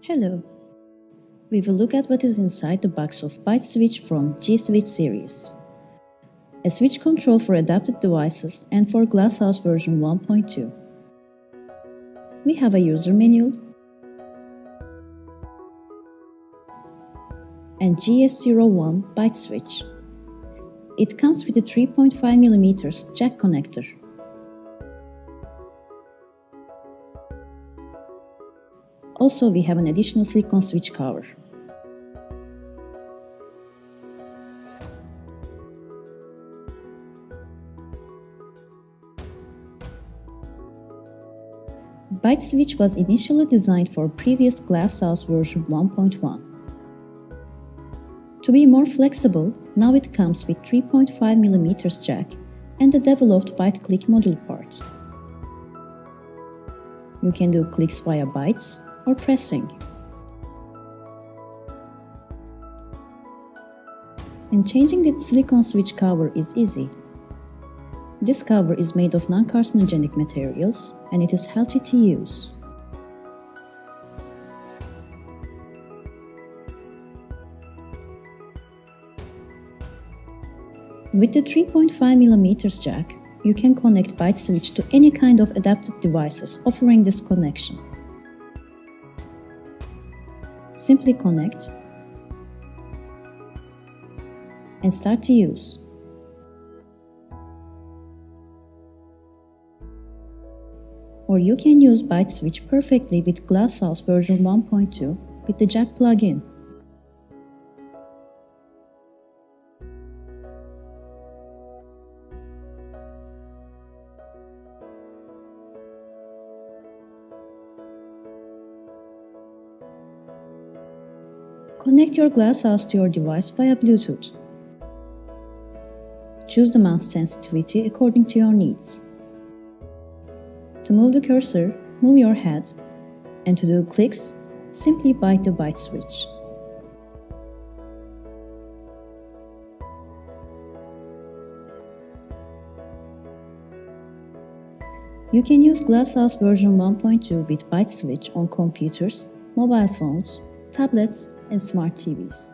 Hello! We will look at what is inside the box of Byte Switch from G-Switch series. A switch control for adapted devices and for Glassouse version 1.2. We have a user manual and GS01 Byte Switch. It comes with a 3.5mm jack connector. Also, we have an additional silicone switch cover. Byte Switch was initially designed for previous Glassouse version 1.1. To be more flexible, now it comes with 3.5mm jack and the developed byte click module part. You can do clicks via bytes or pressing. And changing the silicone switch cover is easy. This cover is made of non-carcinogenic materials and it is healthy to use. With the 3.5mm jack, you can connect Byte Switch to any kind of adapted devices offering this connection. Simply connect and start to use. Or you can use Byte Switch perfectly with Glassouse version 1.2 with the jack plug-in. Connect your Glassouse to your device via Bluetooth. Choose the mouse sensitivity according to your needs. To move the cursor, move your head, and to do clicks, simply bite the Byte Switch. You can use Glassouse version 1.2 with Byte Switch on computers, mobile phones, tablets, and smart TVs.